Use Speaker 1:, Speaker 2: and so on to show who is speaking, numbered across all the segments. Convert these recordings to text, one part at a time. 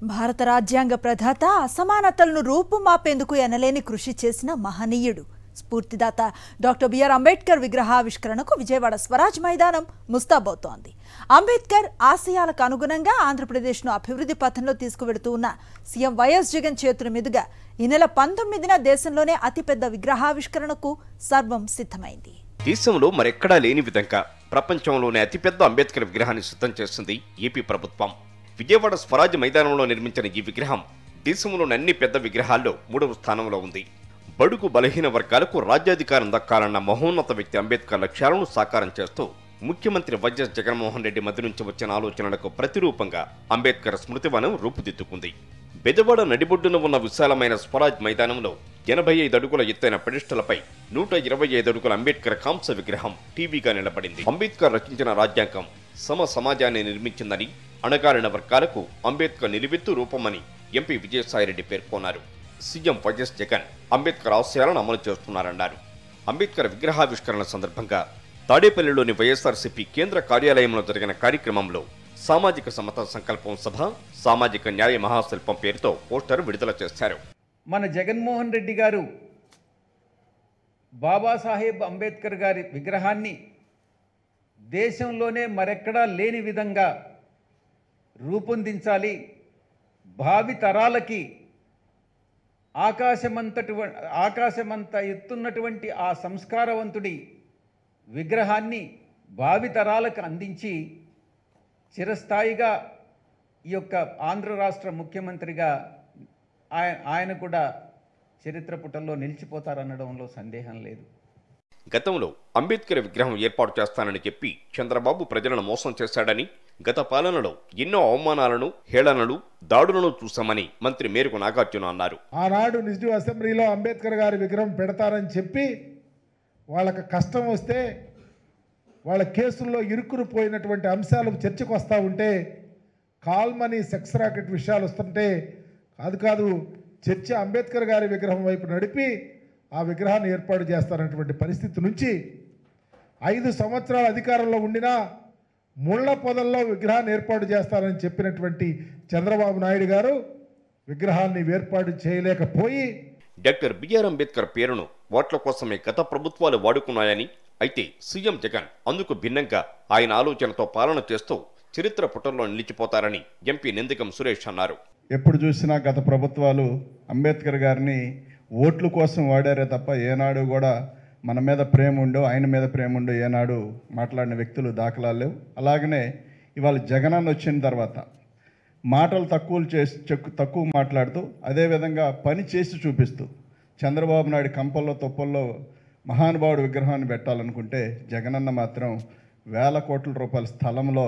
Speaker 1: భారత రాజ్యాంగ ప్రధాత అసమానతలను రూపుమాపేందుకు ఎనలేని కృషి చేసిన మహనీయుడు స్ఫూర్తిదాత డాక్టర్ బిఆర్ అంబేద్కర్ విగ్రహావిష్కరణకు విజయవాడ స్వరాజ్ మైదానం ముస్తాబవుతోంది. అంబేద్కర్ ఆశయాలకు అనుగుణంగా ఆంధ్రప్రదేశ్ను అభివృద్ధి పథంలో తీసుకువెడుతూ ఉన్న సీఎం వైఎస్ జగన్ చేతుల మీదుగా ఈ నెల 19న దేశంలోనే అతిపెద్ద విగ్రహావిష్కరణకు సర్వం సిద్ధమైంది.
Speaker 2: దేశంలో మరెక్కడా లేని విధంగా ప్రపంచంలోనే అతిపెద్ద అంబేద్కర్ విగ్రహాన్ని సిద్ధం చేసింది ఏపీ ప్రభుత్వం. విజయవాడ స్వరాజ్ మైదానంలో నిర్మించిన ఈ విగ్రహం దేశంలోని అన్ని పెద్ద విగ్రహాల్లో 3వ స్థానంలో ఉంది. బడుగు బలహీన వర్గాలకు రాజ్యాధికారం దక్కాలన్న మహోన్నత వ్యక్తి అంబేద్కర్ లక్ష్యాలను సాకారం చేస్తూ ముఖ్యమంత్రి వైఎస్ జగన్మోహన్ రెడ్డి మధ్య నుంచి వచ్చిన ఆలోచనలకు ప్రతిరూపంగా అంబేద్కర్ స్మృతివనం రూపుదిద్దుకుంది. బెజవాడ నడిబొడ్డున ఉన్న విశాలమైన స్వరాజ్ మైదానంలో 85 అడుగుల ఎత్తైన పెడిస్టలపై 125 అడుగుల అంబేద్కర్ కాంస్య విగ్రహం టీవీగా నిలబడింది. అంబేద్కర్ రచించిన రాజ్యాంగం సమాజాన్ని నిర్మించిందని, అణగారిన వర్గాలకు అంబేద్కర్ నిలువెత్తు రూపమని ఎంపీ విజయసాయిరెడ్డి పేర్కొన్నారు. సీఎం వైఎస్ జగన్ అంబేద్కర్ ఆశయాలను అమలు చేస్తున్నారన్నారు. అంబేద్కర్ విగ్రహావిష్కరణ సందర్భంగా తాడేపల్లిలోని వైఎస్ఆర్సీపీ కేంద్ర కార్యాలయంలో జరిగిన కార్యక్రమంలో సామాజిక సమతా సంకల్పం సభ, సామాజిక న్యాయ మహాశిల్పం పేరుతో పోస్టర్ విడుదల చేశారు.
Speaker 3: మన జగన్మోహన్ రెడ్డి గారు బాబాసాహెబ్ అంబేద్కర్ గారి విగ్రహాన్ని దేశంలోనే మరెక్కడా లేని విధంగా రూపొందించాలి, భావి తరాలకి ఆకాశమంత ఎత్తున్నటువంటి ఆ సంస్కారవంతుడి విగ్రహాన్ని భావి తరాలకు అందించి చిరస్థాయిగా ఈ యొక్క ఆంధ్ర రాష్ట్ర ముఖ్యమంత్రిగా ఆయన కూడా చరిత్ర పుటల్లో నిలిచిపోతారనడంలో సందేహం లేదు.
Speaker 2: గతంలో అంబేద్కర్ విగ్రహం ఏర్పాటు చేస్తానని చెప్పి చంద్రబాబు ప్రజలను మోసం చేశాడని, గత పాలనలో ఎన్నో అవమానాలను, హేళనలు, దాడులను చూశామని మంత్రి మేరకు నాగార్జున అన్నారు.
Speaker 4: ఆనాడు నిజ అసెంబ్లీలో అంబేద్కర్ గారి విగ్రహం పెడతారని చెప్పి వాళ్ళకి కష్టం వస్తే వాళ్ళ కేసుల్లో ఇరుక్కుని పోయినటువంటి అంశాలు చర్చకు వస్తూ ఉంటే, కాల్మనీ సెక్స్ రాకెట్ విషయాలు వస్తుంటే కాదు చర్చ అంబేద్కర్ గారి విగ్రహం వైపు నడిపి ఆ విగ్రహాన్ని ఏర్పాటు చేస్తారన్నటువంటి పరిస్థితి నుంచి 5 సంవత్సరాల అధికారంలో ఉండినా ముళ్ల పొదల్లో విగ్రహాన్ని ఏర్పాటు చేస్తారని చెప్పినటువంటి చంద్రబాబు నాయుడు గారు విగ్రహాన్ని ఏర్పాటు చేయలేకపోయి
Speaker 2: డాక్టర్ బిఆర్ అంబేద్కర్ పేరును ఓట్ల కోసమే గత ప్రభుత్వాలు వాడుకున్నాయని, అయితే సీఎం జగన్ అందుకు భిన్నంగా ఆయన ఆలోచనతో పాలన చేస్తూ చరిత్ర పుటల్లో నిలిచిపోతారని ఎంపీ నిందికం సురేష్ అన్నారు.
Speaker 5: ఎప్పుడు చూసినా గత ప్రభుత్వాలు అంబేద్కర్ గారిని ఓట్ల కోసం వాడారే తప్ప ఏనాడు కూడా మన మీద ప్రేమ ఉండో, ఆయన మీద ప్రేమ ఉండో ఏనాడు మాట్లాడిన వ్యక్తులు దాఖలాలు లేవు. అలాగనే ఇవాళ జగనన్న వచ్చిన తర్వాత మాటలు తక్కువ మాట్లాడుతూ, అదేవిధంగా పని చేసి చూపిస్తూ చంద్రబాబు నాయుడు కంపల్లో తొప్పల్లో మహానుభావుడు విగ్రహాన్ని పెట్టాలనుకుంటే జగనన్న మాత్రం వేల కోట్ల రూపాయల స్థలంలో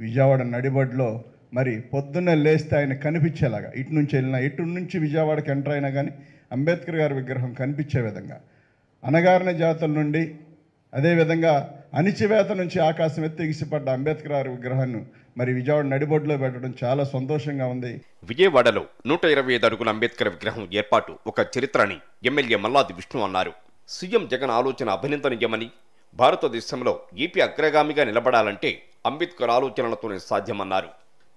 Speaker 5: విజయవాడ నడిబడిలో మరి పొద్దున్నే లేస్తే ఆయన కనిపించేలాగా, ఇటు నుంచి వెళ్ళినా ఇటు నుంచి విజయవాడకి ఎంటర్ అయినా కానీ అంబేద్కర్ గారి విగ్రహం కనిపించే విధంగా, అణగారిన జాతుల నుండి అదేవిధంగా అణిచివేత నుంచి ఆకాశం ఎగిసిపడ్డ అంబేద్కర్ గారి విగ్రహాన్ని మరి విజయవాడ నడిబొడ్లో పెట్టడం చాలా సంతోషంగా ఉంది.
Speaker 2: విజయవాడలో 125 అడుగుల అంబేద్కర్ విగ్రహం ఏర్పాటు ఒక చరిత్రని ఎమ్మెల్యే మల్లాది విష్ణు అన్నారు. సీఎం జగన్ ఆలోచన అభినందనీయమని, భారతదేశంలో ఏపీ అగ్రగామిగా నిలబడాలంటే అంబేద్కర్ ఆలోచనలతోనే సాధ్యమన్నారు.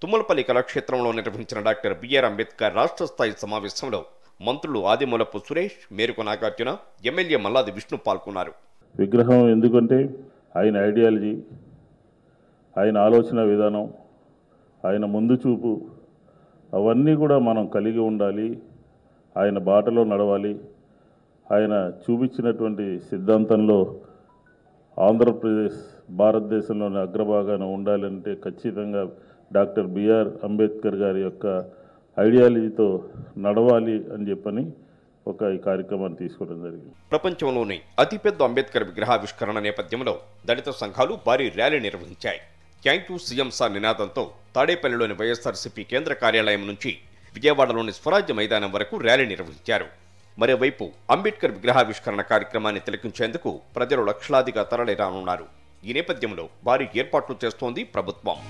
Speaker 2: తుమ్మలపల్లి కళాక్షేత్రంలో నిర్వహించిన డాక్టర్ బిఆర్ అంబేద్కర్ రాష్ట్ర స్థాయి సమావేశంలో మంత్రులు ఆదిమూలపు సురేష్, మేరకు నాగార్జున, ఎమ్మెల్యే మల్లాది విష్ణు పాల్గొన్నారు.
Speaker 6: విగ్రహం ఎందుకంటే ఆయన ఐడియాలజీ, ఆయన ఆలోచన విధానం, ఆయన ముందు చూపు అవన్నీ కూడా మనం కలిగి ఉండాలి, ఆయన బాటలో నడవాలి. ఆయన చూపించినటువంటి సిద్ధాంతంలో ఆంధ్రప్రదేశ్ భారతదేశంలోని అగ్రభాగాన ఉండాలంటే ఖచ్చితంగా డాక్టర్ బిఆర్ అంబేద్కర్ గారి యొక్క ఐడియాలజీతో నడవాలి అని చెప్పని ఈ కార్యక్రమాన్ని తీసుకోవడం జరిగింది.
Speaker 2: ప్రపంచంలోనే అతిపెద్ద అంబేద్కర్ విగ్రహావిష్కరణ నేపథ్యంలో దళిత సంఘాలు భారీ ర్యాలీ నిర్వహించాయి. థ్యాంక్ యూ సీఎం సార్ నినాదంతో తాడేపల్లిలోని వైఎస్ఆర్సీపీ కేంద్ర కార్యాలయం నుంచి విజయవాడలోని స్వరాజ్య మైదానం వరకు ర్యాలీ నిర్వహించారు. మరోవైపు అంబేద్కర్ విగ్రహావిష్కరణ కార్యక్రమాన్ని తిలకించేందుకు ప్రజలు లక్షలాదిగా తరలి రానున్నారు. ఈ నేపథ్యంలో భారీ ఏర్పాట్లు చేస్తోంది ప్రభుత్వం.